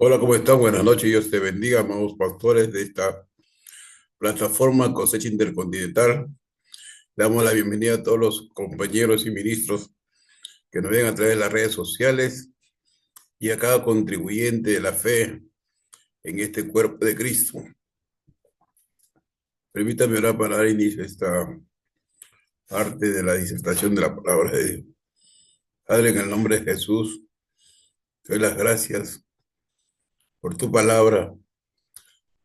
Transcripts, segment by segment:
Hola, ¿cómo están? Buenas noches. Dios te bendiga, amados pastores de esta plataforma Cosecha Intercontinental. Damos la bienvenida a todos los compañeros y ministros que nos ven a través de las redes sociales y a cada contribuyente de la fe en este cuerpo de Cristo. Permítame orar para dar inicio a esta parte de la disertación de la palabra de Dios. Padre, en el nombre de Jesús, te doy las gracias por tu palabra,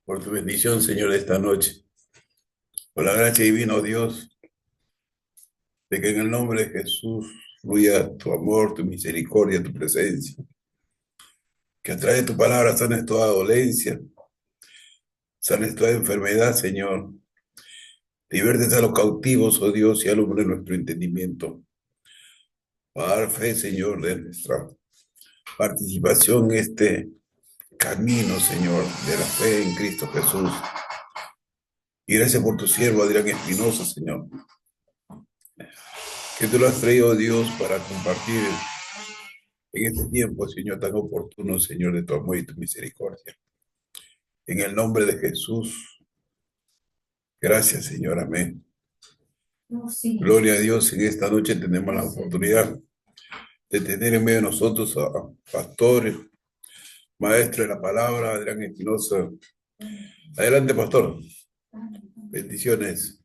por tu bendición, Señor, esta noche. Por la gracia divina, oh Dios, de que en el nombre de Jesús fluya tu amor, tu misericordia, tu presencia. Que a través de tu palabra sanes toda dolencia, sanes toda enfermedad, Señor. Libertes a los cautivos, oh Dios, y alumbre nuestro entendimiento. Para dar fe, Señor, de nuestra participación en este camino, Señor, de la fe en Cristo Jesús. Y gracias por tu siervo, Adrián Espinosa, Señor, que tú lo has traído, Dios, para compartir en este tiempo, Señor, tan oportuno, Señor, de tu amor y tu misericordia. En el nombre de Jesús, gracias, Señor, amén. No, sí. Gloria a Dios, en esta noche tenemos la oportunidad de tener en medio de nosotros a pastor, maestro de la palabra, Adrián Espinosa. Adelante, pastor. Bendiciones.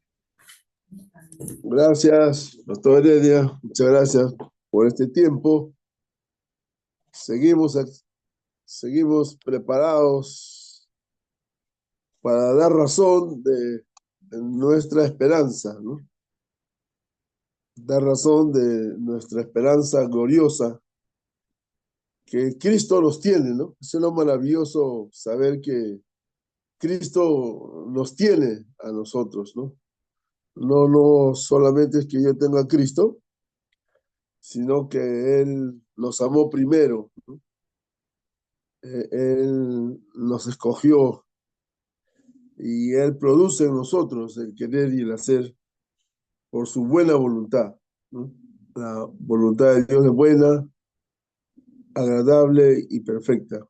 Gracias, Pastor Heredia. Muchas gracias por este tiempo. Seguimos preparados para dar razón de nuestra esperanza, ¿no? Dar razón de nuestra esperanza gloriosa que Cristo nos tiene, ¿no? Es lo maravilloso saber que Cristo nos tiene a nosotros, ¿no? No solamente es que yo tenga a Cristo, sino que Él nos amó primero, ¿no? Él nos escogió y Él produce en nosotros el querer y el hacer por su buena voluntad, ¿no? La voluntad de Dios es buena, agradable y perfecta.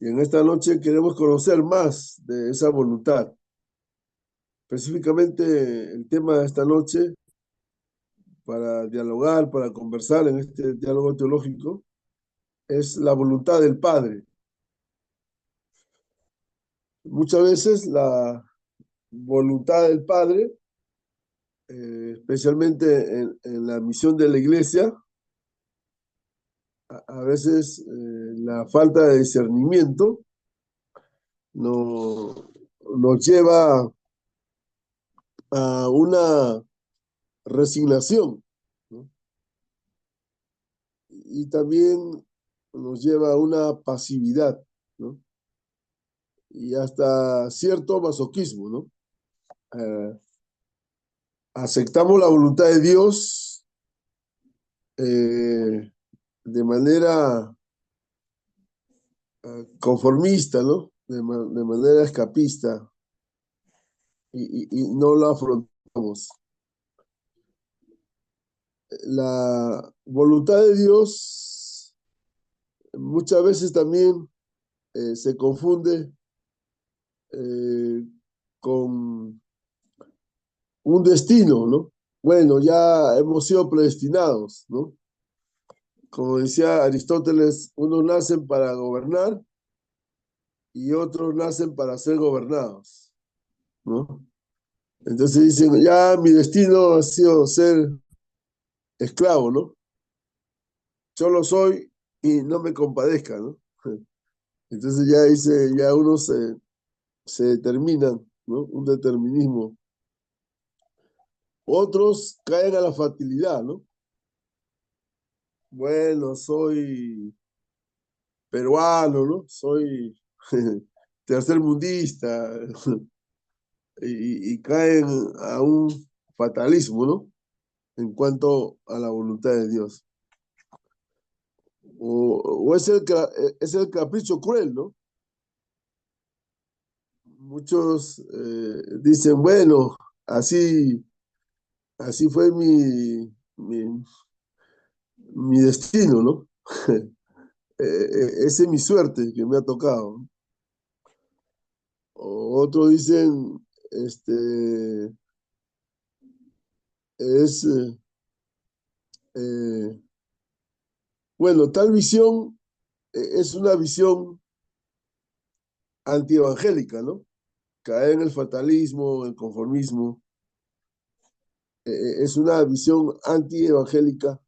Y en esta noche queremos conocer más de esa voluntad. Específicamente el tema de esta noche para dialogar, para conversar en este diálogo teológico, es la voluntad del Padre. Muchas veces la voluntad del Padre, especialmente en la misión de la iglesia, a veces la falta de discernimiento no, nos lleva a una resignación, ¿no? Y también nos lleva a una pasividad, ¿no? Y hasta cierto masoquismo, ¿no? Eh, Aceptamos la voluntad de Dios de manera conformista, ¿no? De manera escapista y no la afrontamos. La voluntad de Dios muchas veces también se confunde eh, con un destino, ¿no? Bueno, ya hemos sido predestinados, ¿no? Como decía Aristóteles, unos nacen para gobernar y otros nacen para ser gobernados, ¿no? Entonces dicen, ya mi destino ha sido ser esclavo, ¿no? Yo lo soy y no me compadezca, ¿no? Entonces ya dice, ya uno se determinan, ¿no? Un determinismo. Otros caen a la facilidad, ¿no? Bueno, soy peruano, ¿no? Soy tercermundista y caen a un fatalismo, ¿no? En cuanto a la voluntad de Dios. O es el capricho cruel, ¿no? Muchos dicen, bueno, así fue mi destino, ¿no? esa es mi suerte que me ha tocado. Otros dicen, es, eh, bueno, tal visión es una visión antievangélica, ¿no? Caer en el fatalismo, el conformismo, es una visión antievangélica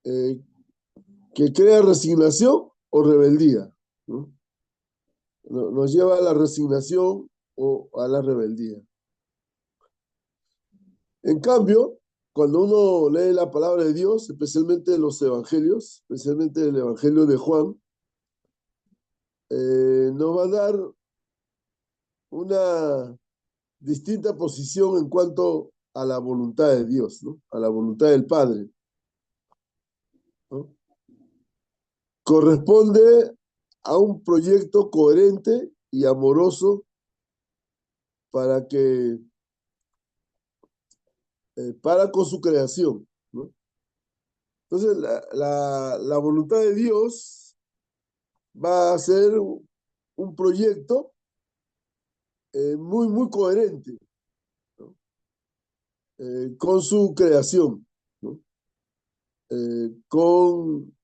eh, que crea resignación o rebeldía, ¿no? Nos lleva a la resignación o a la rebeldía. En cambio, cuando uno lee la palabra de Dios, especialmente los evangelios, especialmente el evangelio de Juan, nos va a dar una distinta posición en cuanto a la voluntad de Dios, ¿no? A la voluntad del Padre, ¿no? Corresponde a un proyecto coherente y amoroso para que, para con su creación, ¿no? Entonces, la voluntad de Dios va a ser un proyecto muy, muy coherente, ¿no? Con su creación, ¿no? Con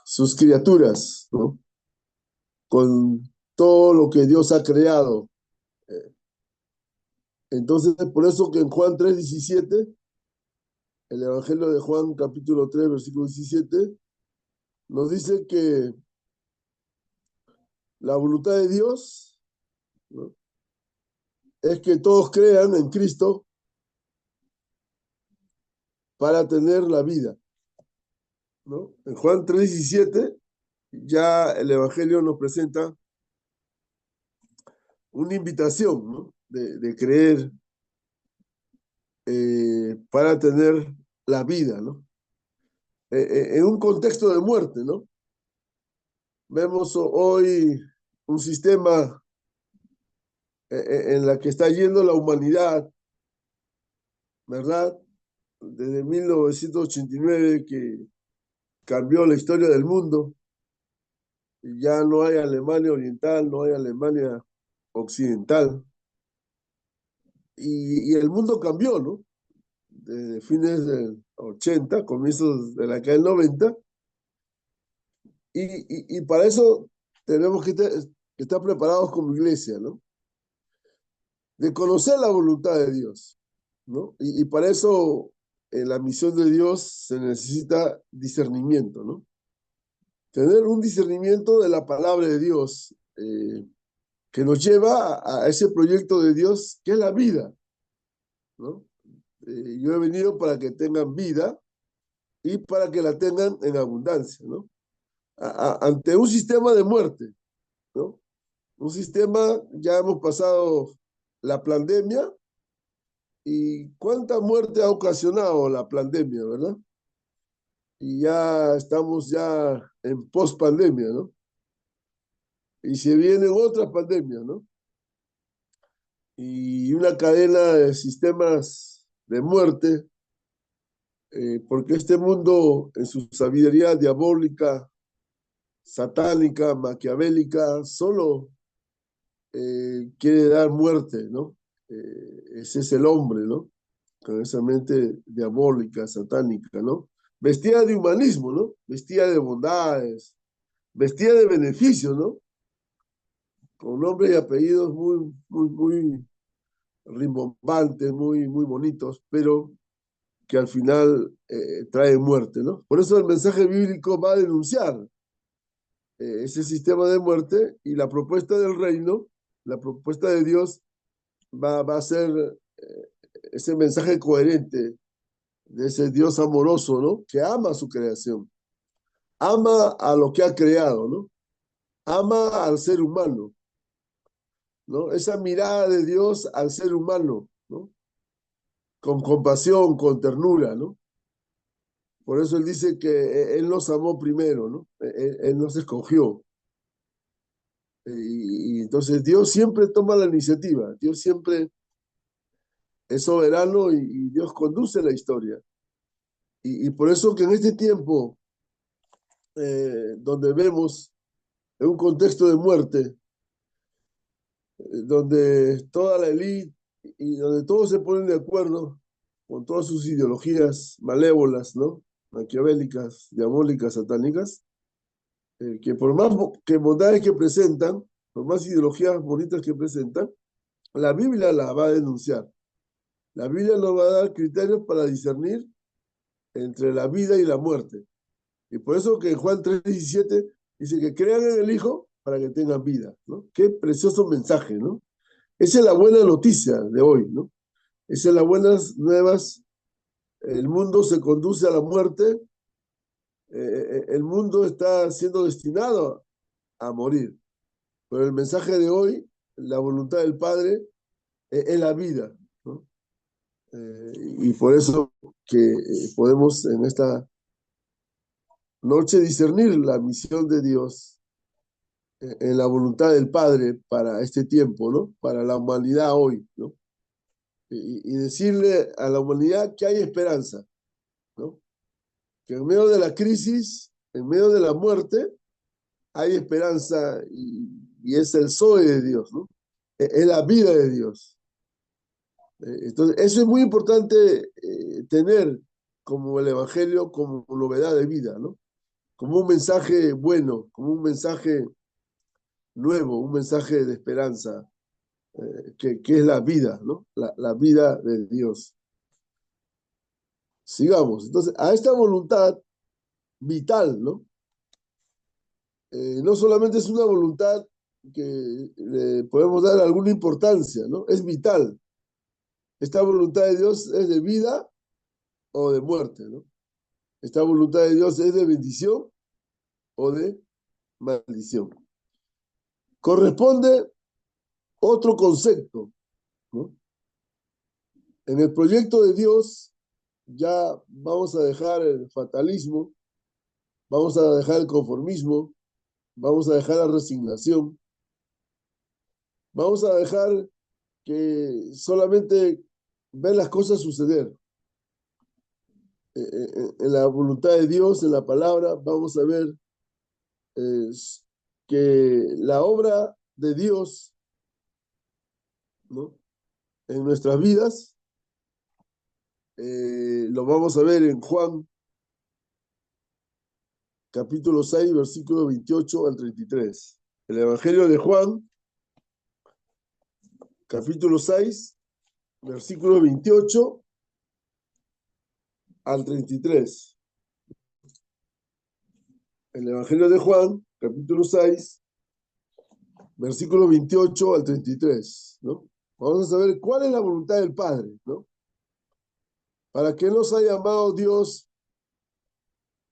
sus criaturas, ¿no? Con todo lo que Dios ha creado. Entonces, por eso que en Juan 3:17, el Evangelio de Juan capítulo 3 versículo 17, nos dice que la voluntad de Dios, ¿no? Es que todos crean en Cristo para tener la vida, ¿no? En Juan 3:17 ya el Evangelio nos presenta una invitación, ¿no? De creer para tener la vida, ¿no? En un contexto de muerte, ¿no? Vemos hoy un sistema en la que está yendo la humanidad, ¿verdad? Desde 1989 que cambió la historia del mundo. Ya no hay Alemania Oriental, no hay Alemania Occidental. Y el mundo cambió, ¿no? Desde fines del 80, comienzos de la década del 90. Y para eso tenemos que estar preparados como iglesia, ¿no? De conocer la voluntad de Dios, ¿no? Y para eso en la misión de Dios se necesita discernimiento, ¿no? Tener un discernimiento de la palabra de Dios que nos lleva a ese proyecto de Dios que es la vida, ¿no? Yo he venido para que tengan vida y para que la tengan en abundancia, ¿no? Ante un sistema de muerte, ¿no? Un sistema, ya hemos pasado la pandemia y cuánta muerte ha ocasionado la pandemia, ¿verdad? Y ya estamos ya en post-pandemia, ¿no? Y se vienen otras pandemias, ¿no? Y una cadena de sistemas de muerte, porque este mundo en su sabiduría diabólica, satánica, maquiavélica, solo quiere dar muerte, ¿no? Ese es el hombre, ¿no? Con esa mente diabólica, satánica, ¿no? Vestida de humanismo, ¿no? Vestida de bondades, vestida de beneficios, ¿no? Con nombres y apellidos muy, muy, muy rimbombantes, muy, muy bonitos, pero que al final traen muerte, ¿no? Por eso el mensaje bíblico va a denunciar ese sistema de muerte y la propuesta del reino, la propuesta de Dios va a ser ese mensaje coherente de ese Dios amoroso, ¿no? Que ama a su creación, ama a lo que ha creado, ¿no? Ama al ser humano, ¿no? Esa mirada de Dios al ser humano, ¿no? Con compasión, con ternura, ¿no? Por eso él dice que él nos amó primero, ¿no? Él nos escogió. Y entonces Dios siempre toma la iniciativa, Dios siempre es soberano y Dios conduce la historia. Y por eso que en este tiempo donde vemos en un contexto de muerte, donde toda la élite y donde todos se ponen de acuerdo con todas sus ideologías malévolas, ¿no? Maquiavélicas, diabólicas, satánicas, que por más que bondades que presentan, por más ideologías bonitas que presentan, la Biblia la va a denunciar. La Biblia nos va a dar criterios para discernir entre la vida y la muerte. Y por eso que en Juan 3:17 dice que crean en el Hijo para que tengan vida, ¿no? Qué precioso mensaje, ¿no? Esa es la buena noticia de hoy, ¿no? Esas son las buenas nuevas. El mundo se conduce a la muerte, el mundo está siendo destinado a morir. Pero el mensaje de hoy, la voluntad del Padre, es la vida, ¿no? Y por eso que podemos en esta noche discernir la misión de Dios en la voluntad del Padre para este tiempo, ¿no? Para la humanidad hoy, ¿no? Y decirle a la humanidad que hay esperanza, ¿no? Que en medio de la crisis, en medio de la muerte, hay esperanza y es el Zoe de Dios, ¿no? Es la vida de Dios. Entonces, eso es muy importante tener como el Evangelio, como novedad de vida, ¿no? Como un mensaje bueno, como un mensaje nuevo, un mensaje de esperanza, que es la vida, ¿no? La vida de Dios. Sigamos. Entonces, a esta voluntad vital, ¿no? No solamente es una voluntad que le podemos dar alguna importancia, ¿no? Es vital. Esta voluntad de Dios es de vida o de muerte, ¿no? Esta voluntad de Dios es de bendición o de maldición. Corresponde otro concepto, ¿no? En el proyecto de Dios ya vamos a dejar el fatalismo, vamos a dejar el conformismo, vamos a dejar la resignación, vamos a dejar que solamente ver las cosas suceder. En la voluntad de Dios, en la palabra, vamos a ver eh, que la obra de Dios, ¿no? En nuestras vidas, lo vamos a ver en Juan capítulo 6, versículo 28 al 33. El Evangelio de Juan, capítulo 6, versículo 28 al 33. El Evangelio de Juan, capítulo 6, versículo 28 al 33, ¿no? Vamos a saber cuál es la voluntad del Padre, ¿no? ¿Para qué nos ha llamado Dios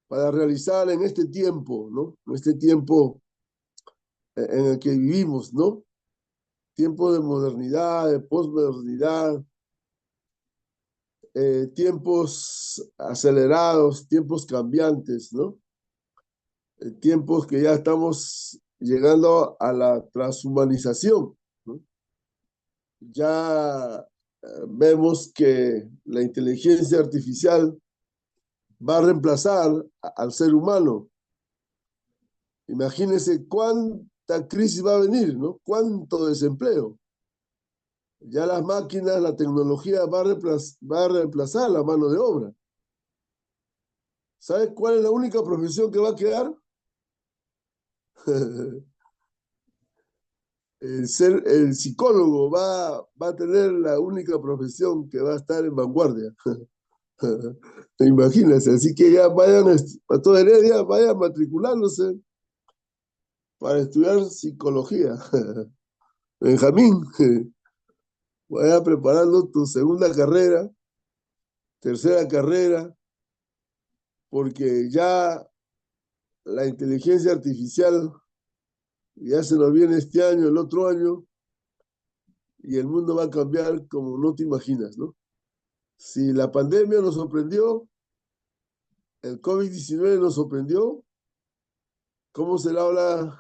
para realizar en este tiempo, ¿no? En este tiempo en el que vivimos, ¿no? Tiempo de modernidad, de posmodernidad, tiempos acelerados, tiempos cambiantes, ¿no? Tiempos que ya estamos llegando a la transhumanización, ¿no? Ya vemos que la inteligencia artificial va a reemplazar al ser humano. Imagínense cuánta crisis va a venir, ¿no? Cuánto desempleo. Ya las máquinas, la tecnología va a reemplazar la mano de obra. ¿Sabes cuál es la única profesión que va a quedar? El psicólogo va a tener la única profesión que va a estar en vanguardia. Imagínense, así que ya vayan a toda Heredia, vayan matriculándose para estudiar psicología. Benjamín, vaya preparando tu segunda carrera, tercera carrera, porque ya la inteligencia artificial ya se nos viene este año, el otro año, y el mundo va a cambiar como no te imaginas, ¿no? Si la pandemia nos sorprendió, el COVID-19 nos sorprendió, ¿cómo será ahora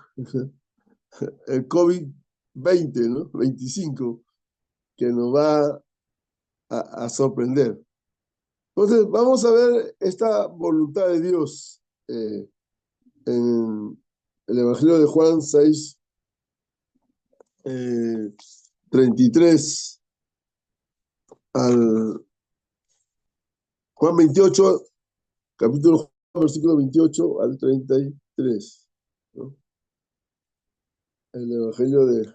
el COVID-20, ¿no? 25, que nos va a sorprender? Entonces, vamos a ver esta voluntad de Dios. en el Evangelio de Juan 6, 33 al Juan 28, capítulo Juan, versículo 28 al 33, ¿no? El Evangelio de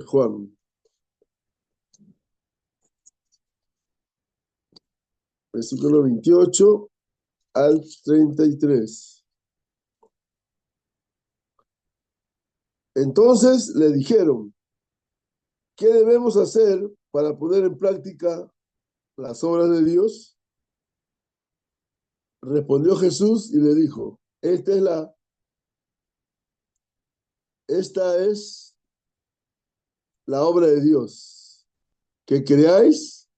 Juan, versículo 28 al 33. Entonces le dijeron, ¿qué debemos hacer para poner en práctica las obras de Dios? Respondió Jesús y le dijo, esta es la obra de Dios, que creáis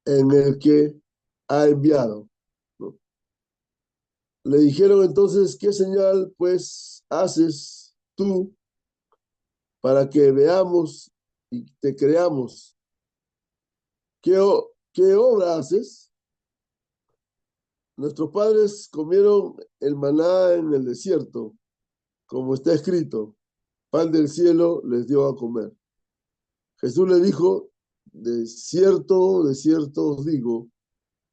en el que ha enviado, ¿no? Le dijeron entonces, ¿qué señal pues haces tú para que veamos y te creamos? ¿Qué obra haces? Nuestros padres comieron el maná en el desierto, como está escrito, pan del cielo les dio a comer. Jesús le dijo, de cierto os digo,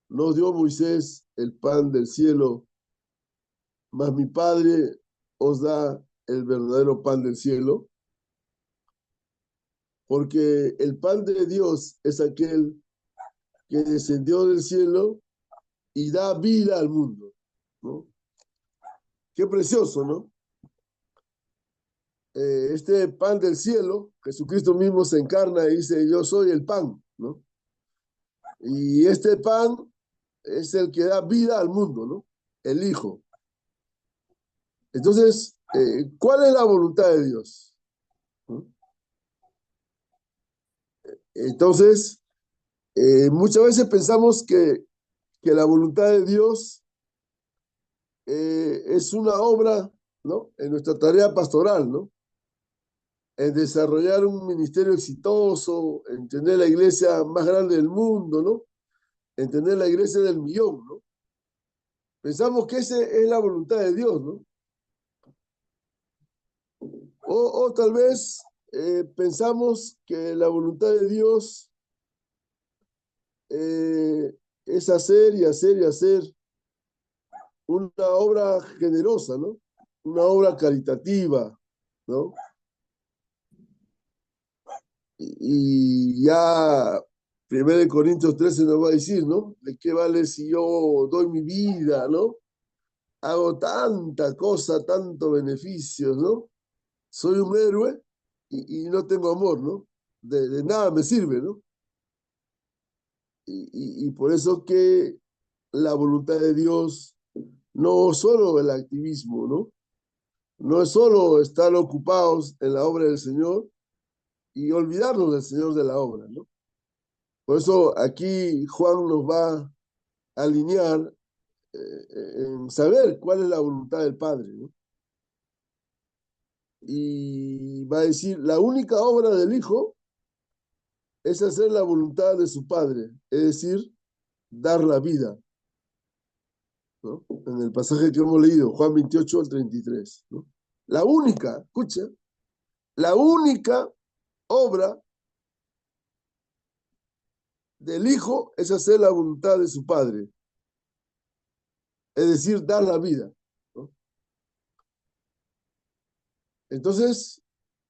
no dio Moisés el pan del cielo, mas mi Padre os da el verdadero pan del cielo, porque el pan de Dios es aquel que descendió del cielo y da vida al mundo, ¿no? Qué precioso, ¿no? Este pan del cielo, Jesucristo mismo se encarna y dice, yo soy el pan, ¿no? Y este pan es el que da vida al mundo, ¿no? El Hijo. Entonces, ¿cuál es la voluntad de Dios? ¿No? Entonces, muchas veces pensamos que la voluntad de Dios es una obra, ¿no? En nuestra tarea pastoral, ¿no? En desarrollar un ministerio exitoso, en tener la iglesia más grande del mundo, ¿no? En tener la iglesia del millón, ¿no? Pensamos que esa es la voluntad de Dios, ¿no? O tal vez pensamos que la voluntad de Dios eh, es hacer y hacer y hacer una obra generosa, ¿no? Una obra caritativa, ¿no? Y ya 1 Corintios 13 nos va a decir, ¿no? ¿De qué vale si yo doy mi vida, ¿no? Hago tanta cosa, tanto beneficios, ¿no? Soy un héroe y no tengo amor, ¿no? De nada me sirve, ¿no? Y por eso que la voluntad de Dios no solo el activismo, ¿no? No es solo estar ocupados en la obra del Señor y olvidarnos del Señor de la obra, ¿no? Por eso aquí Juan nos va a alinear en saber cuál es la voluntad del Padre, ¿no? Y va a decir, la única obra del Hijo es hacer la voluntad de su Padre, es decir, dar la vida, ¿no? En el pasaje que hemos leído, Juan 28 al 33, ¿no? La única, escucha, la única obra del Hijo es hacer la voluntad de su Padre, es decir, dar la vida, ¿no? Entonces,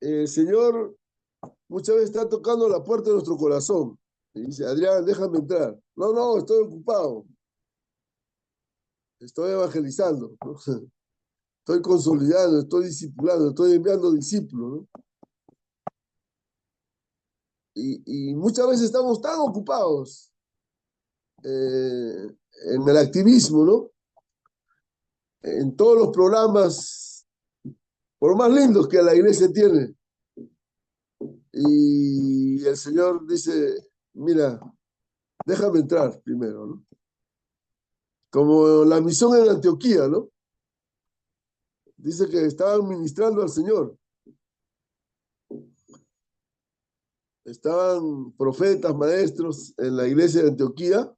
el Señor muchas veces está tocando la puerta de nuestro corazón y dice, Adrián, déjame entrar. No, no, estoy ocupado, estoy evangelizando, ¿no? Estoy consolidando, estoy discipulando, estoy enviando discípulos, ¿no? Y muchas veces estamos tan ocupados en el activismo, ¿no? En todos los programas, por más lindos que la iglesia tiene. Y el Señor dice, mira, déjame entrar primero, ¿no? Como la misión en Antioquía, ¿no? Dice que estaban ministrando al Señor. Estaban profetas, maestros en la iglesia de Antioquía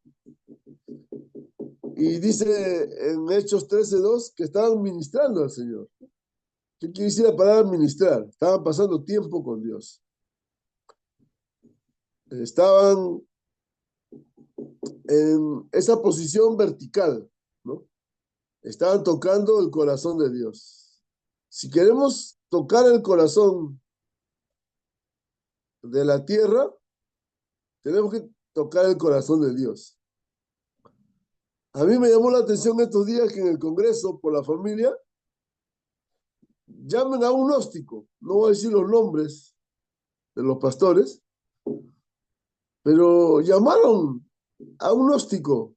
Y dice en Hechos 13:2 que estaban ministrando al Señor. ¿Qué quiere decir la palabra ministrar? Estaban pasando tiempo con Dios. Estaban en esa posición vertical, ¿no? Estaban tocando el corazón de Dios. Si queremos tocar el corazón de la tierra, tenemos que tocar el corazón de Dios. A mí me llamó la atención estos días que en el Congreso por la Familia llamen a un gnóstico. No voy a decir los nombres de los pastores, pero llamaron a un gnóstico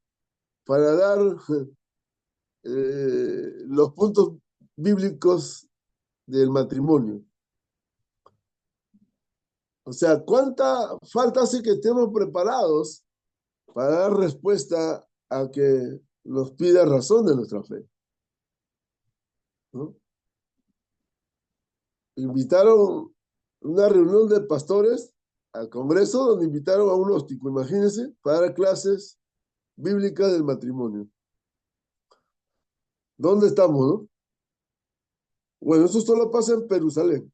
para dar los puntos bíblicos del matrimonio. O sea, ¿cuánta falta hace que estemos preparados para dar respuesta a que nos pida razón de nuestra fe? ¿No? Invitaron una reunión de pastores al Congreso donde invitaron a un gnóstico, imagínense, para dar clases bíblicas del matrimonio. ¿Dónde estamos, no? Bueno, eso solo pasa en Jerusalén.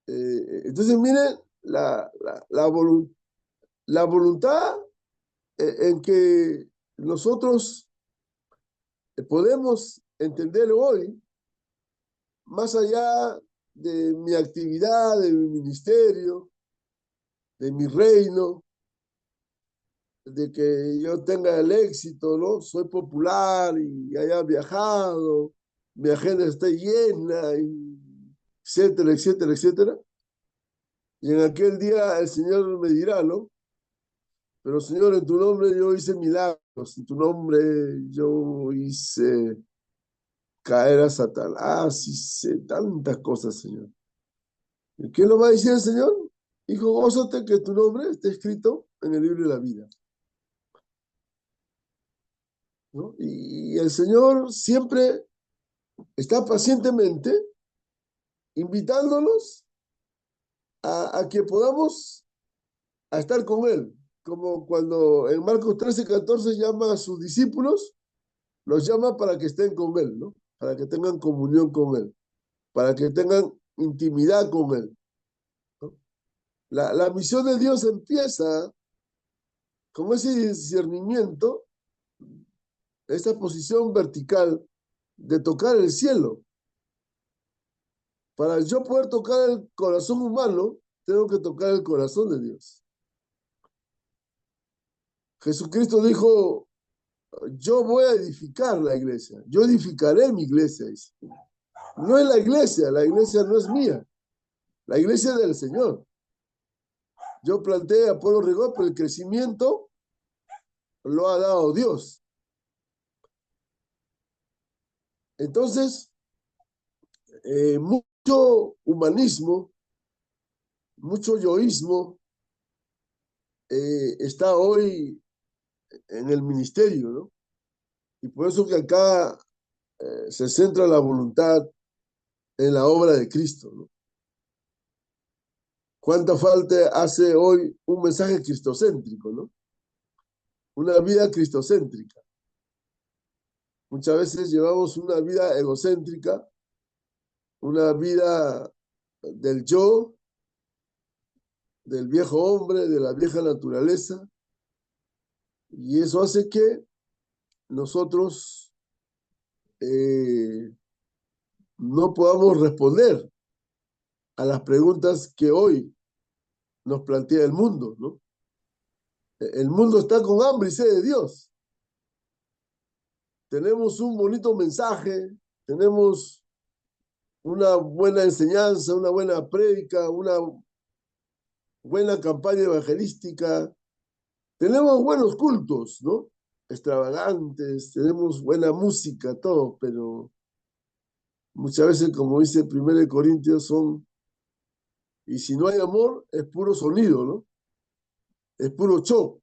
Entonces, miren la voluntad en que nosotros podemos entender hoy, más allá de mi actividad, de mi ministerio, de mi reino, de que yo tenga el éxito, ¿no? Soy popular y haya viajado, mi agenda está llena, y etcétera, etcétera, etcétera. Y en aquel día el Señor me dirá, ¿no? Pero Señor, en tu nombre yo hice milagros, en tu nombre yo hice caer a Satanás, hice tantas cosas, Señor. ¿Y qué nos va a decir el Señor? Hijo, gózate que tu nombre esté escrito en el libro de la vida, ¿no? Y el Señor siempre está pacientemente invitándonos a que podamos a estar con Él. Como cuando en Marcos 13:14 llama a sus discípulos, los llama para que estén con Él, ¿no? Para que tengan comunión con Él, para que tengan intimidad con Él, ¿no? La misión de Dios empieza con ese discernimiento, esa posición vertical de tocar el cielo. Para yo poder tocar el corazón humano, tengo que tocar el corazón de Dios. Jesucristo dijo, yo voy a edificar la iglesia, yo edificaré mi iglesia. Dice. No es la iglesia no es mía, la iglesia es del Señor. Yo planteé a Polo Rigor, pero el crecimiento lo ha dado Dios. Entonces, mucho humanismo, mucho yoísmo está hoy en el ministerio, ¿no? Y por eso que acá se centra la voluntad en la obra de Cristo, ¿no? ¿Cuánta falta hace hoy un mensaje cristocéntrico, ¿no? Una vida cristocéntrica. Muchas veces llevamos una vida egocéntrica, una vida del yo, del viejo hombre, de la vieja naturaleza, y eso hace que nosotros no podamos responder a las preguntas que hoy nos plantea el mundo, ¿no? El mundo está con hambre y sed de Dios. Tenemos un bonito mensaje, tenemos una buena enseñanza, una buena prédica, una buena campaña evangelística, tenemos buenos cultos, ¿no? Extravagantes, tenemos buena música, todo, pero muchas veces, como dice 1 Corintios, y si no hay amor, es puro sonido, ¿no? Es puro show.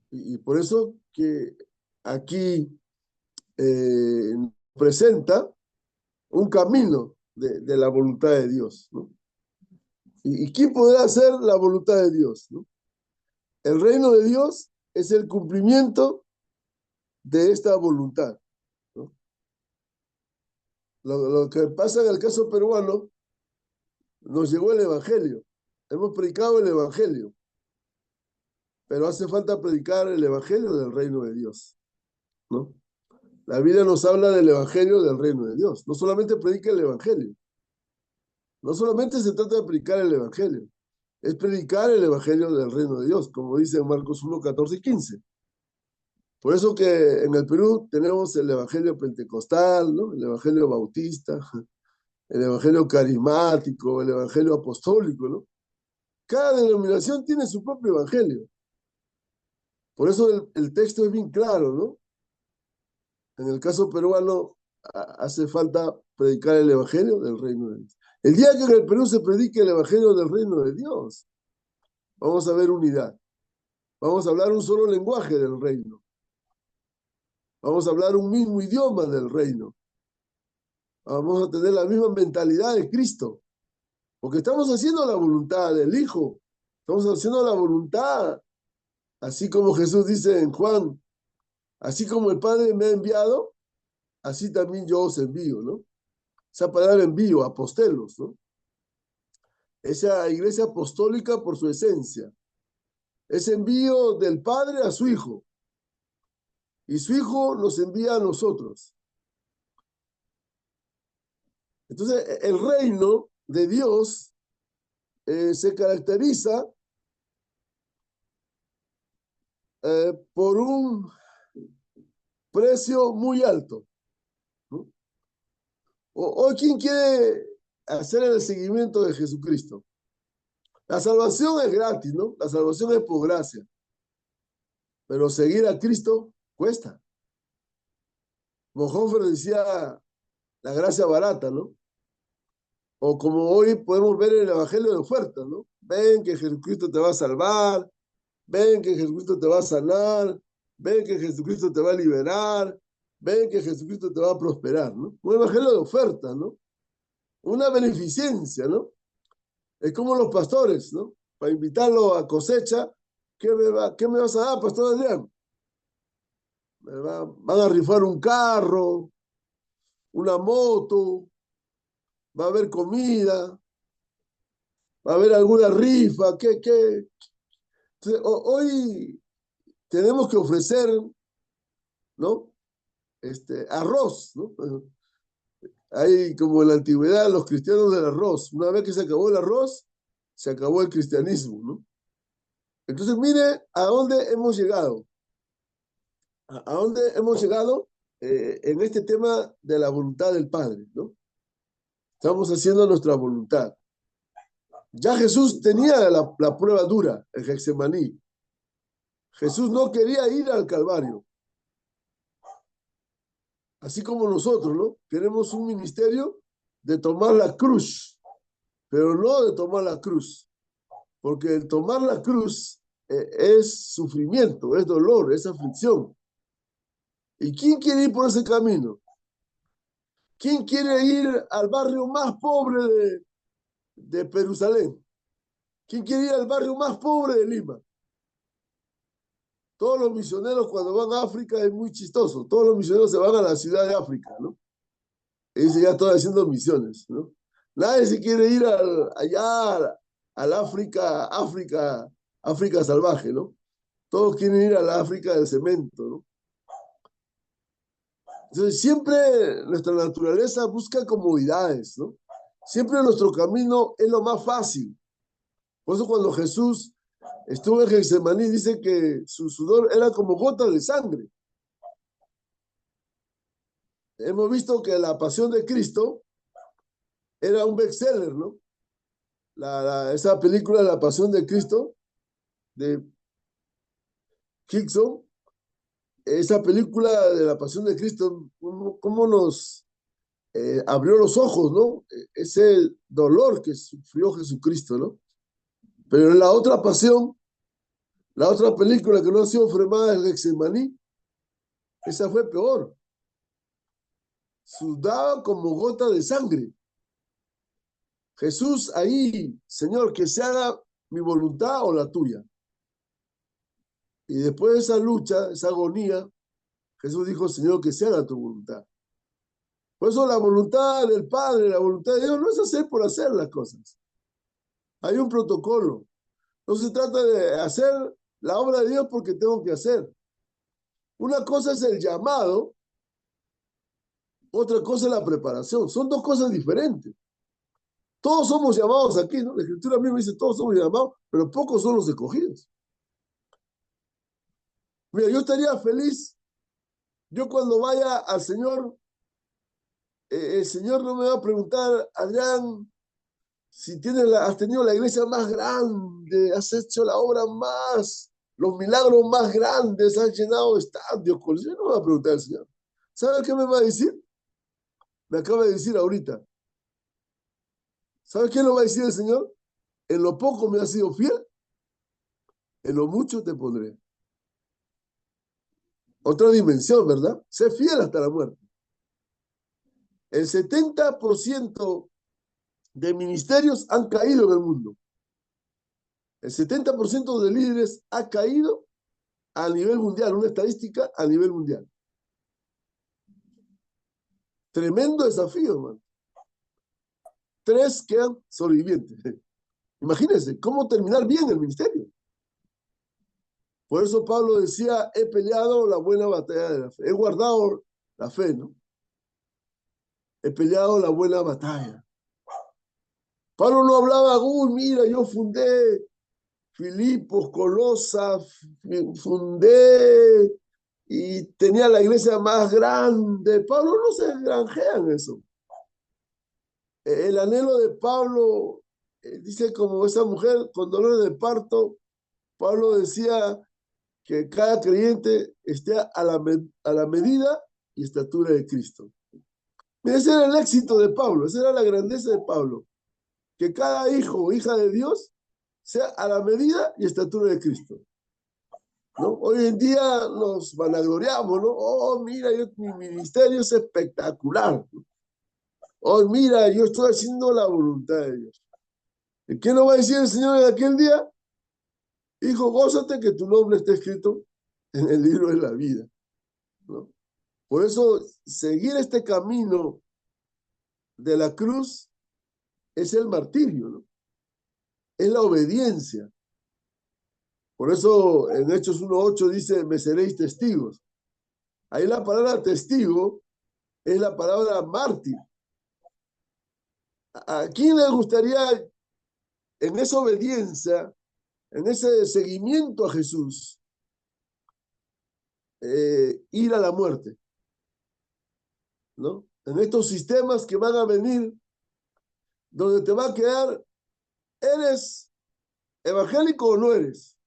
Y por eso que aquí presenta un camino de la voluntad de Dios, ¿no? ¿Y quién podrá hacer la voluntad de Dios, ¿no? El reino de Dios es el cumplimiento de esta voluntad, ¿no? Lo que pasa en el caso peruano, nos llegó el Evangelio. Hemos predicado el Evangelio, pero hace falta predicar el Evangelio del reino de Dios, ¿no? La Biblia nos habla del Evangelio del reino de Dios. No solamente predica el Evangelio, no solamente se trata de predicar el Evangelio, es predicar el Evangelio del reino de Dios, como dice en Marcos 1, 14 y 15. Por eso que en el Perú tenemos el Evangelio pentecostal, ¿no? El Evangelio bautista, el Evangelio carismático, el Evangelio apostólico, ¿no? Cada denominación tiene su propio Evangelio. Por eso el texto es bien claro, ¿no? En el caso peruano hace falta predicar el Evangelio del reino de Dios. El día que en el Perú se predique el Evangelio del reino de Dios, vamos a ver unidad. Vamos a hablar un solo lenguaje del reino. Vamos a hablar un mismo idioma del reino. Vamos a tener la misma mentalidad de Cristo. Porque estamos haciendo la voluntad del Hijo. Estamos haciendo la voluntad, así como Jesús dice en Juan, así como el Padre me ha enviado, así también yo os envío, ¿no? Esa palabra envío, apostelos, ¿no? Esa iglesia apostólica por su esencia. Ese envío del Padre a su Hijo. Y su Hijo nos envía a nosotros. Entonces, el reino de Dios se caracteriza por un precio muy alto, ¿no? Hoy, ¿quién quiere hacer el seguimiento de Jesucristo? La salvación es gratis, ¿no? La salvación es por gracia. Pero seguir a Cristo cuesta. Bonhoeffer decía la gracia barata, ¿no? O como hoy podemos ver en el Evangelio de oferta, ¿no? Ven que Jesucristo te va a salvar, ven que Jesucristo te va a sanar, ven que Jesucristo te va a liberar, ven que Jesucristo te va a prosperar, ¿no? Un Evangelio de oferta, ¿no? Una beneficencia, ¿no? Es como los pastores, ¿no? Para invitarlo a cosecha, ¿qué me vas a dar, pastor Adrián? Van a rifar un carro, una moto, va a haber comida, va a haber alguna rifa, ¿qué? Entonces, hoy tenemos que ofrecer, ¿no? Arroz, ¿no? Hay como en la antigüedad los cristianos del arroz. Una vez que se acabó el arroz, se acabó el cristianismo, ¿no? Entonces, mire a dónde hemos llegado. A dónde hemos llegado en este tema de la voluntad del Padre, ¿no? Estamos haciendo nuestra voluntad. Ya Jesús tenía la prueba dura en Getsemaní. Jesús no quería ir al Calvario. Así como nosotros, ¿no? Queremos un ministerio de tomar la cruz, pero no de tomar la cruz. Porque el tomar la cruz es sufrimiento, es dolor, es aflicción. ¿Y quién quiere ir por ese camino? ¿Quién quiere ir al barrio más pobre de Jerusalén? ¿Quién quiere ir al barrio más pobre de Lima? Todos los misioneros cuando van a África es muy chistoso. Todos los misioneros se van a la ciudad de África, ¿no? Y dicen, ya estoy haciendo misiones, ¿no? Nadie se quiere ir allá al África salvaje, ¿no? Todos quieren ir a la África del cemento, ¿no? Entonces, siempre nuestra naturaleza busca comodidades, ¿no? Siempre nuestro camino es lo más fácil. Por eso cuando Jesús estuvo en Getsemaní, dice que su sudor era como gotas de sangre. Hemos visto que la pasión de Cristo era un bestseller, ¿no? Esa película, La Pasión de Cristo, de Hickson, esa película de la Pasión de Cristo, cómo nos abrió los ojos, ¿no? Ese dolor que sufrió Jesucristo, ¿no? Pero en la otra pasión, la otra película que no ha sido filmada en Getsemaní, esa fue peor. Sudaba como gota de sangre. Jesús ahí, Señor, que se haga mi voluntad o la tuya. Y después de esa lucha, esa agonía, Jesús dijo, Señor, que se haga tu voluntad. Por eso la voluntad del Padre, la voluntad de Dios no es hacer por hacer las cosas. Hay un protocolo. No se trata de hacer la obra de Dios porque tengo que hacer. Una cosa es el llamado, otra cosa es la preparación. Son dos cosas diferentes. Todos somos llamados aquí, ¿no? La Escritura misma dice, todos somos llamados, pero pocos son los escogidos. Mira, yo estaría feliz, yo cuando vaya al Señor, el Señor no me va a preguntar, Adrián, si has tenido la iglesia más grande, has hecho la obra más, los milagros más grandes, has llenado estadios, coliseos, no me va a preguntar el Señor. ¿Sabe qué me va a decir? Me acaba de decir ahorita. ¿Sabe qué lo va a decir el Señor? En lo poco me has sido fiel, en lo mucho te pondré. Otra dimensión, ¿verdad? Sé fiel hasta la muerte. El 70% de ministerios han caído en el mundo. El 70% de líderes ha caído a nivel mundial, una estadística a nivel mundial. Tremendo desafío, hermano. 3 quedan sobrevivientes. Imagínense, ¿cómo terminar bien el ministerio? Por eso Pablo decía, he peleado la buena batalla de la fe. He guardado la fe, ¿no? He peleado la buena batalla. Pablo no hablaba, uy, mira, yo fundé Filipos, Colosa, fundé y tenía la iglesia más grande. Pablo no se granjea en eso. El anhelo de Pablo, dice como esa mujer con dolores de parto, Pablo decía que cada creyente esté a la medida y estatura de Cristo. Mira, ese era el éxito de Pablo, esa era la grandeza de Pablo, que cada hijo o hija de Dios sea a la medida y estatura de Cristo. ¿No? Hoy en día nos vanagloriamos, ¿no? Oh, mira, mi ministerio es espectacular. Oh, mira, yo estoy haciendo la voluntad de Dios. ¿Y qué nos va a decir el Señor en aquel día? Hijo, gózate que tu nombre esté escrito en el libro de la vida, ¿no? Por eso, seguir este camino de la cruz es el martirio, ¿no? Es la obediencia. Por eso en Hechos 1:8 dice, me seréis testigos. Ahí la palabra testigo es la palabra mártir. ¿A quién le gustaría en esa obediencia, en ese seguimiento a Jesús, ir a la muerte? ¿No? En estos sistemas que van a venir, donde te va a quedar, ¿eres evangélico o no eres?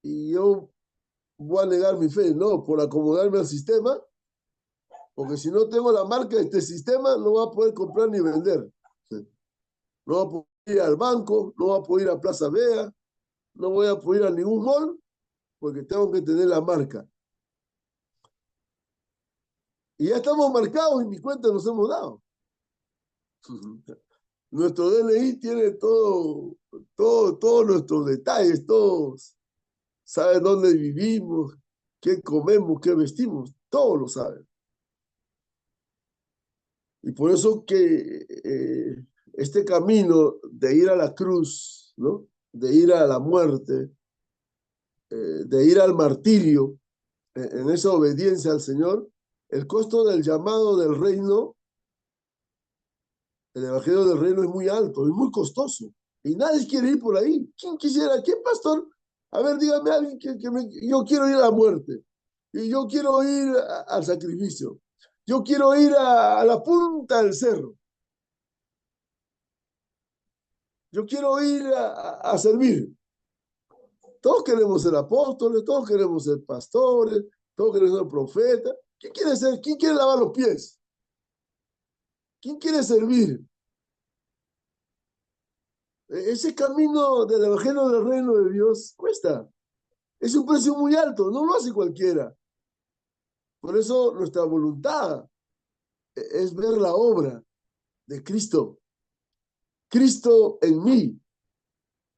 Y yo voy a negar mi fe, no, por acomodarme al sistema, porque si no tengo la marca de este sistema, no voy a poder comprar ni vender. No voy a poder ir al banco, no voy a poder ir a Plaza Vea, no voy a poder ir a ningún mall, porque tengo que tener la marca. Y ya estamos marcados y ni cuenta nos hemos dado. Nuestro DNI tiene todos nuestros detalles, todos saben dónde vivimos, qué comemos, qué vestimos, todos lo saben. Y por eso que este camino de ir a la cruz, ¿no? De ir a la muerte, de ir al martirio, en esa obediencia al Señor, el costo del llamado del reino, el evangelio del reino es muy alto, es muy costoso. Y nadie quiere ir por ahí. ¿Quién quisiera? ¿Quién, pastor? A ver, dígame a alguien yo quiero ir a la muerte. Y yo quiero ir al sacrificio. Yo quiero ir a la punta del cerro. Yo quiero ir a servir. Todos queremos ser apóstoles, todos queremos ser pastores, todos queremos ser profetas. ¿Quién quiere ser? ¿Quién quiere lavar los pies? ¿Quién quiere servir? Ese camino del evangelio del reino de Dios cuesta. Es un precio muy alto, no lo hace cualquiera. Por eso nuestra voluntad es ver la obra de Cristo. Cristo en mí,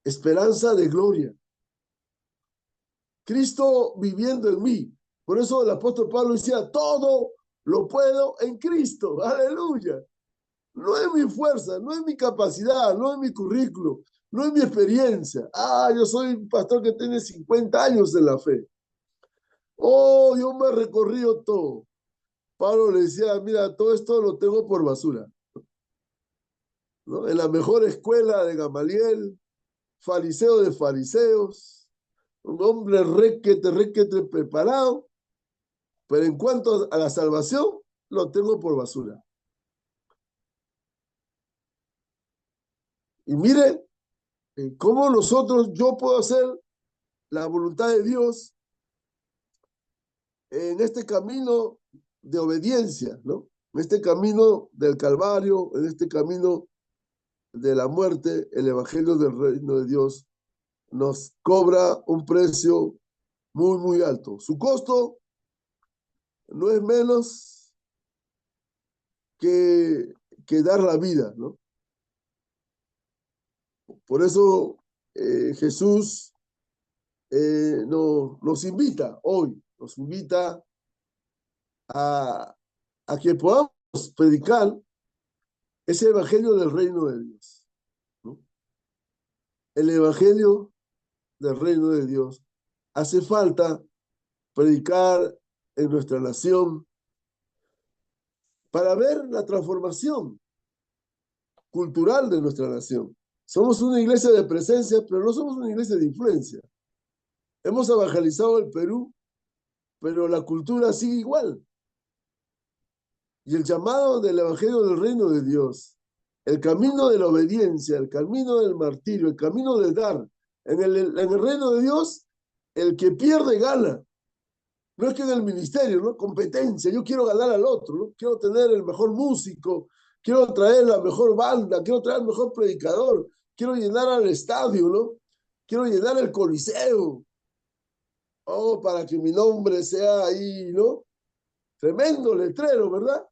esperanza de gloria. Cristo viviendo en mí. Por eso el apóstol Pablo decía, todo lo puedo en Cristo. Aleluya. No es mi fuerza, no es mi capacidad, no es mi currículo, no es mi experiencia. Yo soy un pastor que tiene 50 años en la fe. Yo me he recorrido todo. Pablo le decía, mira, todo esto lo tengo por basura, ¿no? En la mejor escuela de Gamaliel, fariseo de fariseos, un hombre requete preparado, pero en cuanto a la salvación, lo tengo por basura. Y mire, cómo yo puedo hacer la voluntad de Dios en este camino de obediencia, ¿no? En este camino del Calvario, en este camino de la muerte, el Evangelio del Reino de Dios nos cobra un precio muy, muy alto. Su costo no es menos que, que dar la vida, ¿no? Por eso Jesús nos invita hoy, nos invita a, a que podamos predicar ese evangelio del reino de Dios, ¿no? El evangelio del reino de Dios. Hace falta predicar en nuestra nación para ver la transformación cultural de nuestra nación. Somos una iglesia de presencia, pero no somos una iglesia de influencia. Hemos evangelizado el Perú, pero la cultura sigue igual. Y el llamado del evangelio del reino de Dios, el camino de la obediencia, el camino del martirio, el camino del dar, en el reino de Dios, el que pierde gana. No es que en el ministerio, ¿no? Competencia, yo quiero ganar al otro, ¿no? Quiero tener el mejor músico, quiero traer la mejor banda, quiero traer el mejor predicador, quiero llenar al estadio, ¿no? Quiero llenar el coliseo, para que mi nombre sea ahí, ¿no? Tremendo letrero, ¿verdad?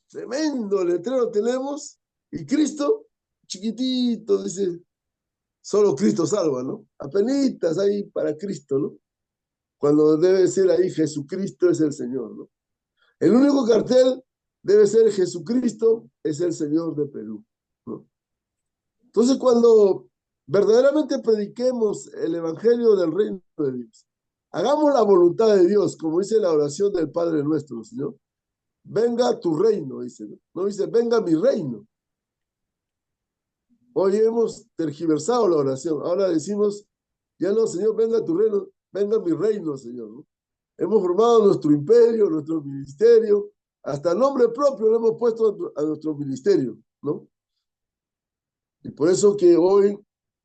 Tremendo letrero tenemos. Y Cristo, chiquitito, dice, solo Cristo salva, ¿no? Apenitas ahí para Cristo, ¿no? Cuando debe ser ahí Jesucristo es el Señor, ¿no? El único cartel debe ser Jesucristo es el Señor de Perú, ¿no? Entonces, cuando verdaderamente prediquemos el Evangelio del Reino de Dios, hagamos la voluntad de Dios, como dice la oración del Padre nuestro, Señor. Venga tu reino, dice, ¿no? No dice, venga mi reino. Hoy hemos tergiversado la oración. Ahora decimos, ya no, Señor, venga tu reino, venga mi reino, Señor, ¿no? Hemos formado nuestro imperio, nuestro ministerio, hasta el nombre propio lo hemos puesto a nuestro ministerio, ¿no? Y por eso que hoy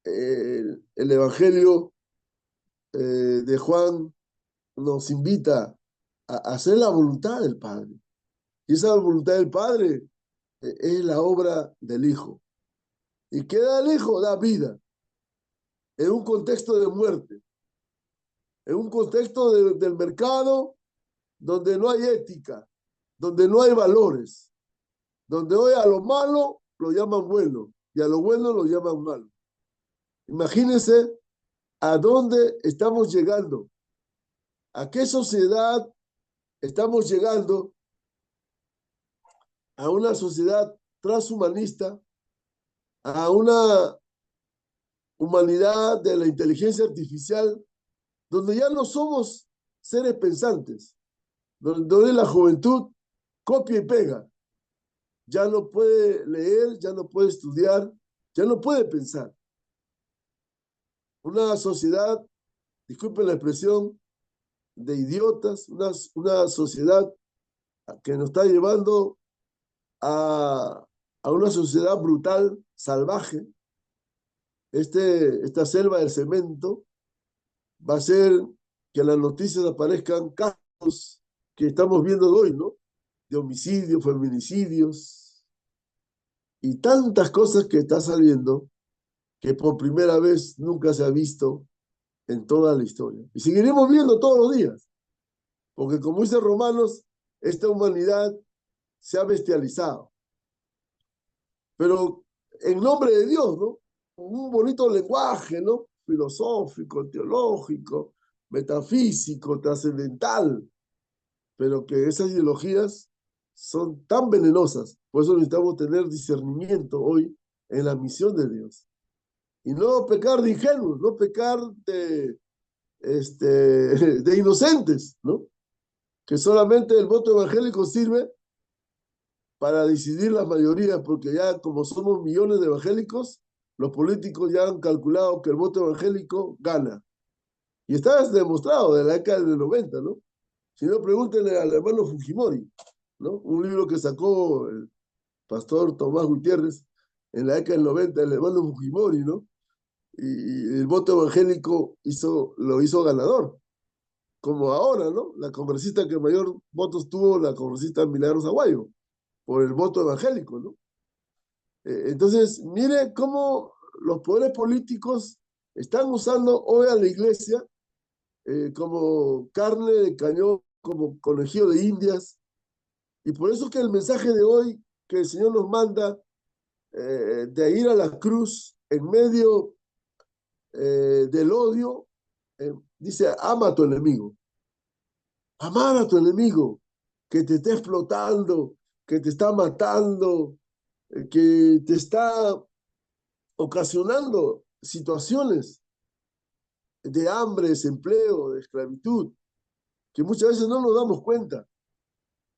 el Evangelio de Juan nos invita a hacer la voluntad del Padre. Y esa voluntad del Padre es la obra del Hijo. ¿Y qué da el Hijo? Da vida. En un contexto de muerte, en un contexto del mercado donde no hay ética, donde no hay valores, donde hoy a lo malo lo llaman bueno y a lo bueno lo llaman malo. Imagínense a dónde estamos llegando, a qué sociedad estamos llegando, a una sociedad transhumanista, a una humanidad de la inteligencia artificial, donde ya no somos seres pensantes, donde la juventud copia y pega, ya no puede leer, ya no puede estudiar, ya no puede pensar. Una sociedad, disculpen la expresión, de idiotas, una sociedad que nos está llevando a una sociedad brutal, salvaje. Esta selva del cemento va a hacer que en las noticias aparezcan casos que estamos viendo hoy, ¿no? De homicidios, feminicidios y tantas cosas que está saliendo que por primera vez nunca se ha visto en toda la historia. Y seguiremos viendo todos los días, porque como dice Romanos, esta humanidad se ha bestializado. Pero en nombre de Dios, ¿no? Un bonito lenguaje, ¿no? Filosófico, teológico, metafísico, trascendental, pero que esas ideologías son tan venenosas. Por eso necesitamos tener discernimiento hoy en la misión de Dios. Y no pecar de ingenuos, no pecar de inocentes, ¿no? Que solamente el voto evangélico sirve para decidir las mayorías, porque ya como somos millones de evangélicos, los políticos ya han calculado que el voto evangélico gana. Y está demostrado de la década del 90, ¿no? Si no, pregúntenle al hermano Fujimori, ¿no? Un libro que sacó el pastor Tomás Gutiérrez en la década del 90, el hermano Fujimori, ¿no? Y el voto evangélico lo hizo ganador, como ahora, ¿no? La congresista que mayor votos tuvo, la congresista Milagros Aguayo, por el voto evangélico, ¿no? Entonces, mire cómo los poderes políticos están usando hoy a la iglesia como carne de cañón, como conejillo de indias, y por eso que el mensaje de hoy que el Señor nos manda de ir a la cruz en medio del odio, dice, ama a tu enemigo, amar a tu enemigo, que te está explotando, que te está matando, que te está ocasionando situaciones de hambre, desempleo, de esclavitud, que muchas veces no nos damos cuenta.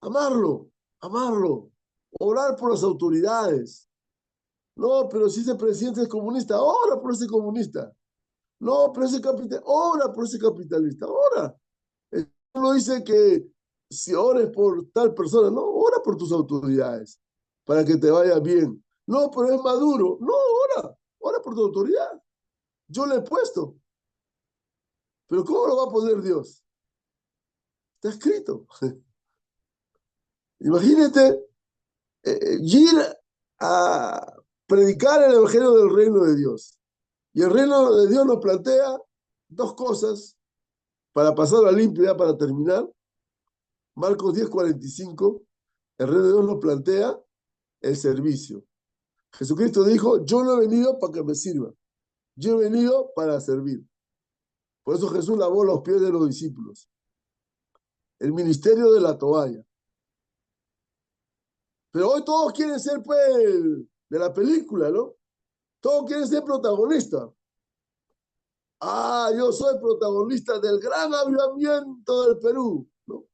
Amarlo, amarlo, orar por las autoridades. No, pero si ese presidente es comunista, ora por ese comunista. No, pero ese capitalista, ora por ese capitalista, ora. No dice que si ores por tal persona, no, ora por tus autoridades para que te vaya bien. No, pero es Maduro, no, ora por tu autoridad. Yo le he puesto, pero ¿cómo lo va a poner Dios? Está escrito. Imagínate ir a predicar el evangelio del reino de Dios. Y el reino de Dios nos plantea dos cosas para pasar a limpia, para terminar. Marcos 10:45, el reino de Dios nos plantea el servicio. Jesucristo dijo, yo no he venido para que me sirva, yo he venido para servir. Por eso Jesús lavó los pies de los discípulos. El ministerio de la toalla. Pero hoy todos quieren ser, pues, de la película, ¿no? Todos quieren ser protagonistas. Ah, yo soy protagonista del gran avivamiento del Perú, ¿no?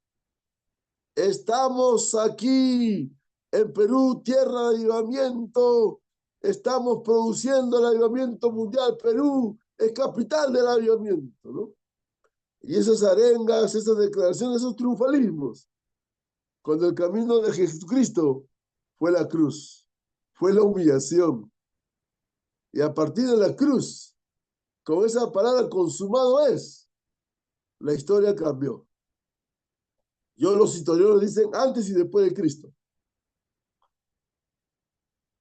Estamos aquí en Perú, tierra de avivamiento. Estamos produciendo el avivamiento mundial. Perú es capital del avivamiento, ¿no? Y esas arengas, esas declaraciones, esos triunfalismos, cuando el camino de Jesucristo fue la cruz, fue la humillación. Y a partir de la cruz, con esa palabra consumado es, la historia cambió. Yo los historiadores dicen antes y después de Cristo.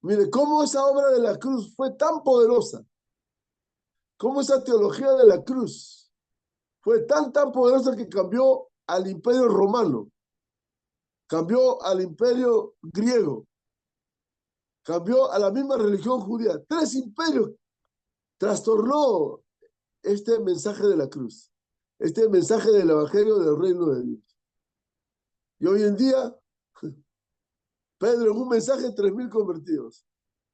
Mire, cómo esa obra de la cruz fue tan poderosa, cómo esa teología de la cruz fue tan poderosa que cambió al imperio romano, cambió al imperio griego, cambió a la misma religión judía. 3 imperios trastornó este mensaje de la cruz, este mensaje del evangelio del reino de Dios. Y hoy en día, Pedro en un mensaje, 3.000 convertidos.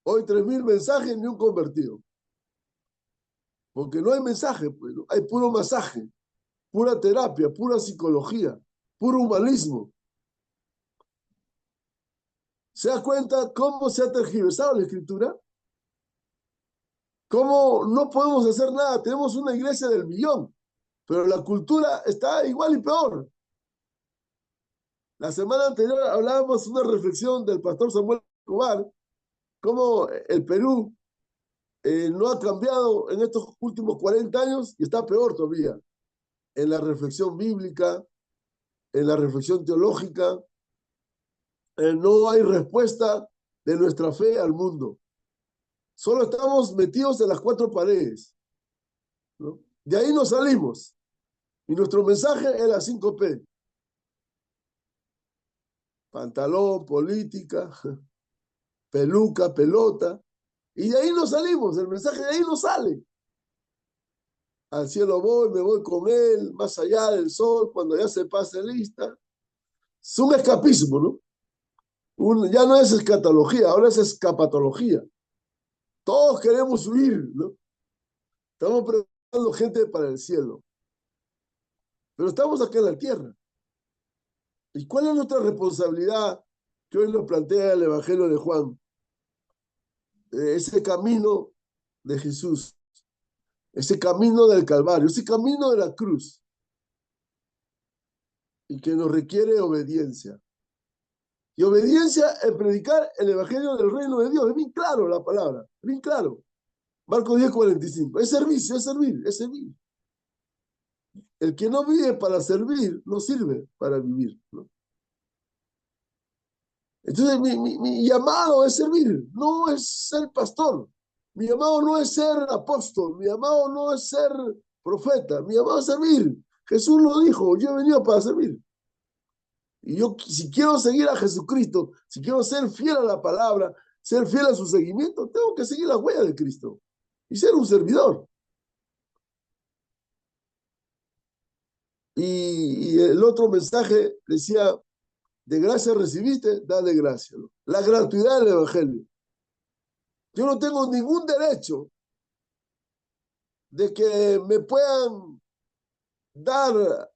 Hoy 3.000 mensajes, ni un convertido. Porque no hay mensaje, pues, ¿no? Hay puro masaje, pura terapia, pura psicología, puro humanismo. ¿Se da cuenta cómo se ha tergiversado la escritura? ¿Cómo no podemos hacer nada? Tenemos una iglesia del millón, pero la cultura está igual y peor. La semana anterior hablábamos una reflexión del pastor Samuel Escobar, cómo el Perú no ha cambiado en estos últimos 40 años y está peor todavía en la reflexión bíblica, en la reflexión teológica. No hay respuesta de nuestra fe al mundo. Solo estamos metidos en las 4 paredes, ¿no? De ahí nos salimos. Y nuestro mensaje es la 5P. Pantalón, política, peluca, pelota. Y de ahí nos salimos. El mensaje de ahí no sale. al cielo voy, me voy con él, más allá del sol, cuando ya se pase lista. Es un escapismo, ¿no? Ya no es escatología, ahora es escapatología. Todos queremos huir, ¿no? Estamos preparando gente para el cielo, pero estamos acá en la tierra. ¿Y cuál es nuestra responsabilidad que hoy nos plantea el Evangelio de Juan? Ese camino de Jesús, ese camino del Calvario, ese camino de la cruz, y que nos requiere obediencia. Y obediencia en predicar el Evangelio del Reino de Dios. Es bien claro la palabra, es bien claro. Marcos 10:45. Es servicio, es servir, es servir. El que no vive para servir, no sirve para vivir, ¿no? Entonces mi llamado es servir, no es ser pastor. Mi llamado no es ser apóstol, mi llamado no es ser profeta, mi llamado es servir. Jesús lo dijo, yo he venido para servir. Y yo, si quiero seguir a Jesucristo, si quiero ser fiel a la palabra, ser fiel a su seguimiento, tengo que seguir la huella de Cristo y ser un servidor. Y el otro mensaje decía, de gracia recibiste, dale gracia, ¿no? La gratuidad del Evangelio. Yo no tengo ningún derecho de que me puedan dar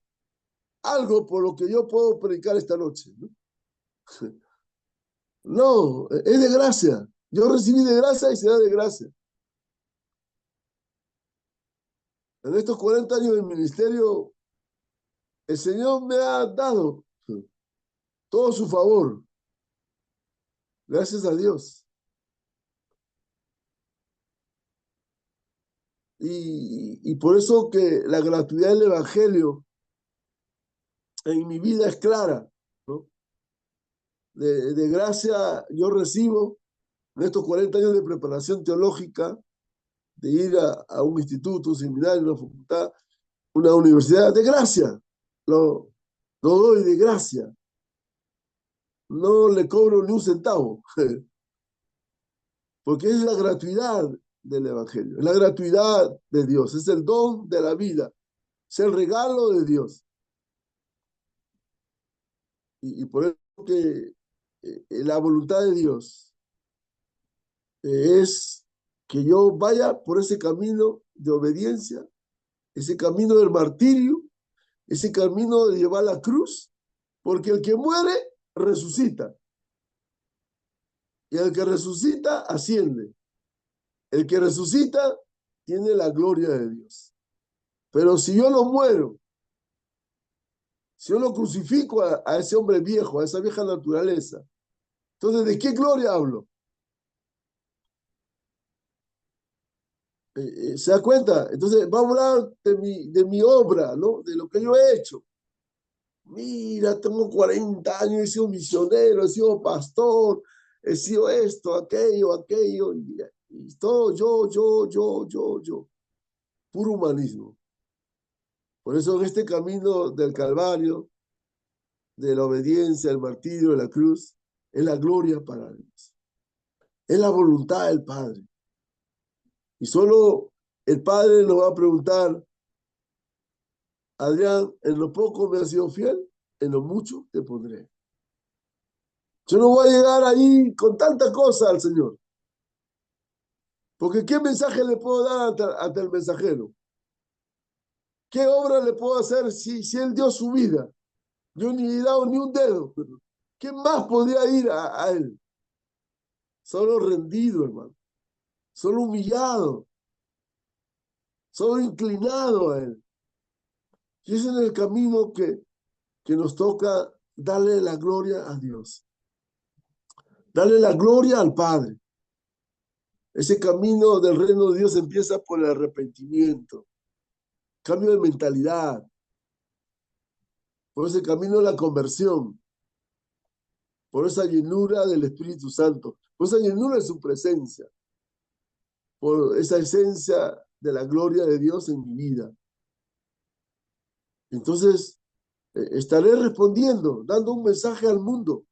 algo por lo que yo puedo predicar esta noche, ¿no? No, es de gracia. Yo recibí de gracia y se da de gracia. En estos 40 años de ministerio, el Señor me ha dado todo su favor. Gracias a Dios. Y por eso que la gratuidad del Evangelio en mi vida es clara, ¿no? De gracia yo recibo en estos 40 años de preparación teológica, de ir a un instituto, un seminario, una facultad, una universidad, de gracia. Lo doy de gracia. No le cobro ni un centavo, porque es la gratuidad del Evangelio, es la gratuidad de Dios, es el don de la vida, es el regalo de Dios. Y por eso que la voluntad de Dios es que yo vaya por ese camino de obediencia, ese camino del martirio, ese camino de llevar la cruz, porque el que muere resucita, y el que resucita asciende. El que resucita tiene la gloria de Dios. Pero si yo lo muero, si yo lo crucifico a ese hombre viejo, a esa vieja naturaleza, entonces ¿de qué gloria hablo? ¿Se da cuenta? Entonces va a hablar de mi obra, ¿no? De lo que yo he hecho. Mira, tengo 40 años, he sido misionero, he sido pastor, he sido esto, aquello, y todo yo. Puro humanismo. Por eso en este camino del Calvario, de la obediencia, el martirio, de la cruz, es la gloria para Dios. Es la voluntad del Padre. Y solo el Padre nos va a preguntar, Adrián, en lo poco me has sido fiel, en lo mucho te pondré. Yo no voy a llegar ahí con tanta cosa al Señor. Porque ¿qué mensaje le puedo dar ante el mensajero? ¿Qué obra le puedo hacer si Él dio su vida? Yo ni he dado ni un dedo. ¿Qué más podía ir a Él? Solo rendido, hermano. Solo humillado. Solo inclinado a Él. Y ese es el camino que nos toca darle la gloria a Dios. Darle la gloria al Padre. Ese camino del reino de Dios empieza por el arrepentimiento. Cambio de mentalidad. Por ese camino de la conversión. Por esa llenura del Espíritu Santo. Por esa llenura de su presencia. Por esa esencia de la gloria de Dios en mi vida. Entonces, estaré respondiendo, dando un mensaje al mundo.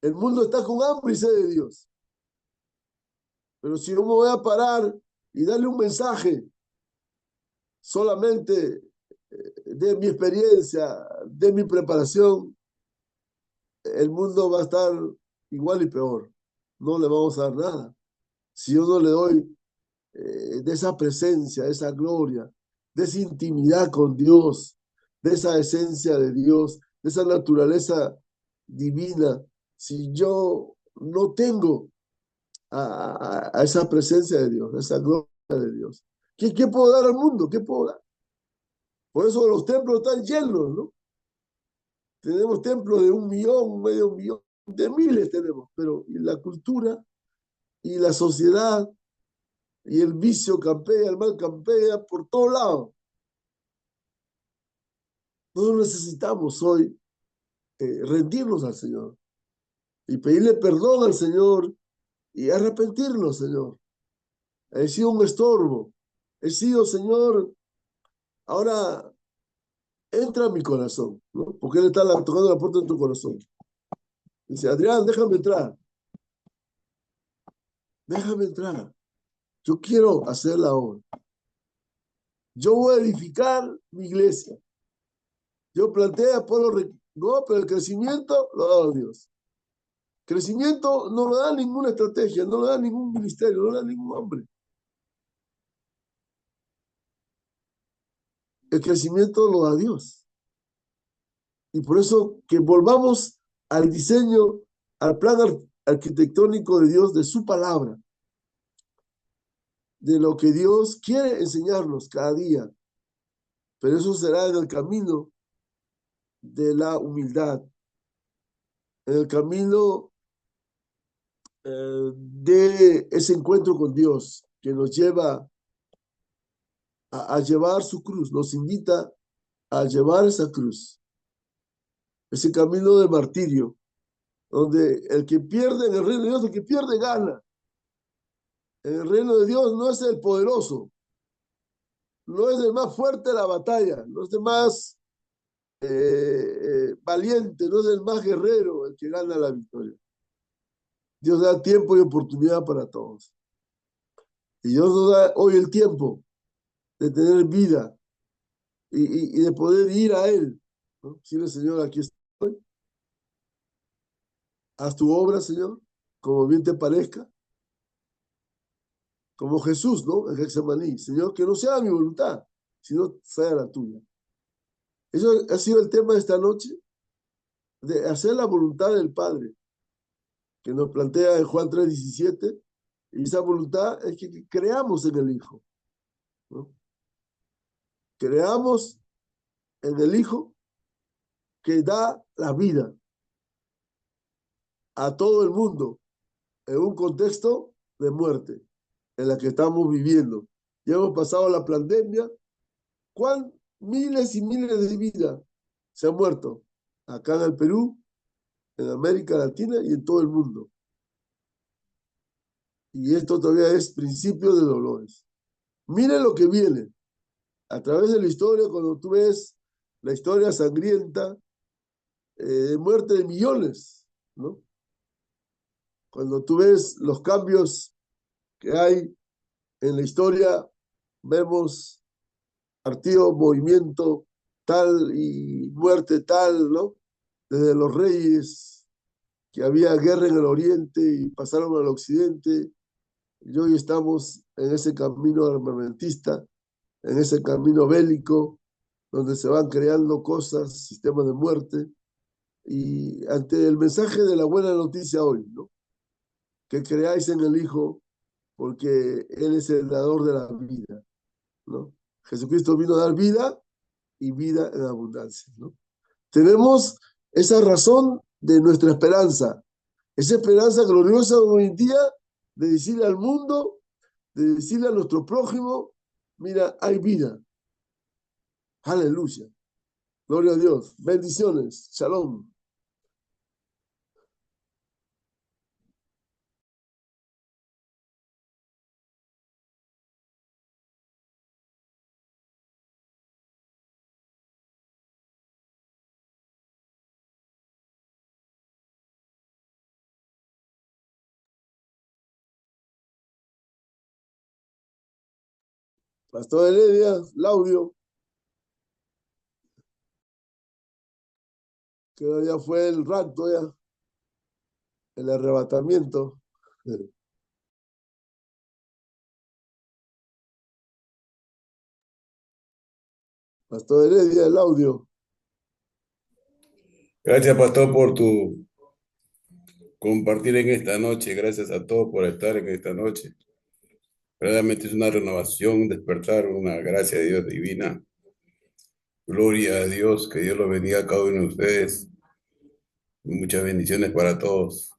El mundo está con hambre y sed de Dios. Pero si yo me voy a parar y darle un mensaje solamente de mi experiencia, de mi preparación, el mundo va a estar igual y peor. No le vamos a dar nada. Si yo no le doy de esa presencia, de esa gloria, de esa intimidad con Dios, de esa esencia de Dios, de esa naturaleza divina, si yo no tengo a esa presencia de Dios, a esa gloria de Dios, ¿qué puedo dar al mundo? ¿Qué puedo dar? Por eso los templos están llenos, ¿no? Tenemos templos de 1 millón, medio millón, de miles tenemos, pero y la cultura y la sociedad y el vicio campea, el mal campea por todos lados. Nosotros necesitamos hoy rendirnos al Señor y pedirle perdón al Señor y arrepentirnos, Señor. He sido un estorbo. He sido, Señor, ahora entra a mi corazón, ¿no? Porque Él está tocando la puerta de tu corazón. Dice, Adrián, déjame entrar. Déjame entrar. Yo quiero hacer la obra. Yo voy a edificar mi iglesia. Yo planteé a Pablo, no, pero el crecimiento lo da Dios. Crecimiento no lo da ninguna estrategia, no lo da ningún ministerio, no lo da ningún hombre. El crecimiento lo da Dios. Y por eso que volvamos al diseño, al plan arquitectónico de Dios, de su palabra, de lo que Dios quiere enseñarnos cada día. Pero eso será en el camino de la humildad, en el camino de ese encuentro con Dios que nos lleva a llevar su cruz, nos invita a llevar esa cruz, ese camino de martirio, donde el que pierde en el reino de Dios, el que pierde gana. En el reino de Dios no es el poderoso, no es el más fuerte de la batalla, no es el más valiente, no es el más guerrero el que gana la victoria. Dios da tiempo y oportunidad para todos. Y Dios nos da hoy el tiempo de tener vida y de poder ir a Él, ¿no? Decirle, Señor, aquí estoy, haz tu obra, Señor, como bien te parezca, como Jesús, ¿no? En Getsemaní, Señor, que no sea mi voluntad, sino sea la tuya. Eso ha sido el tema de esta noche, de hacer la voluntad del Padre, que nos plantea en Juan 3:17, y esa voluntad es que creamos en el Hijo, ¿no? Creamos en el Hijo que da la vida a todo el mundo en un contexto de muerte en la que estamos viviendo. Ya hemos pasado la pandemia, ¿cuán miles y miles de vidas se han muerto acá en el Perú, en América Latina y en todo el mundo? Y esto todavía es principio de dolores. Miren lo que viene a través de la historia, cuando tú ves la historia sangrienta de muerte de millones, ¿no? Cuando tú ves los cambios que hay en la historia, vemos partido, movimiento tal y muerte tal, ¿no? Desde los reyes, que había guerra en el oriente y pasaron al occidente, y hoy estamos en ese camino armamentista, en ese camino bélico, donde se van creando cosas, sistemas de muerte, y ante el mensaje de la buena noticia hoy, ¿no? Que creáis en el Hijo, porque Él es el dador de la vida, ¿no? Jesucristo vino a dar vida y vida en abundancia, ¿no? Tenemos esa razón de nuestra esperanza, esa esperanza gloriosa hoy en día de decirle al mundo, de decirle a nuestro prójimo, mira, hay vida. Aleluya. Gloria a Dios. Bendiciones. Shalom. Pastor Heredia, Laudio, que ya fue el rapto, ya, el arrebatamiento. Pastor Heredia, el audio. Gracias, pastor, por tu compartir en esta noche. Gracias a todos por estar en esta noche. Realmente es una renovación, un despertar, una gracia de Dios divina. Gloria a Dios, que Dios lo bendiga a cada uno de ustedes. Muchas bendiciones para todos.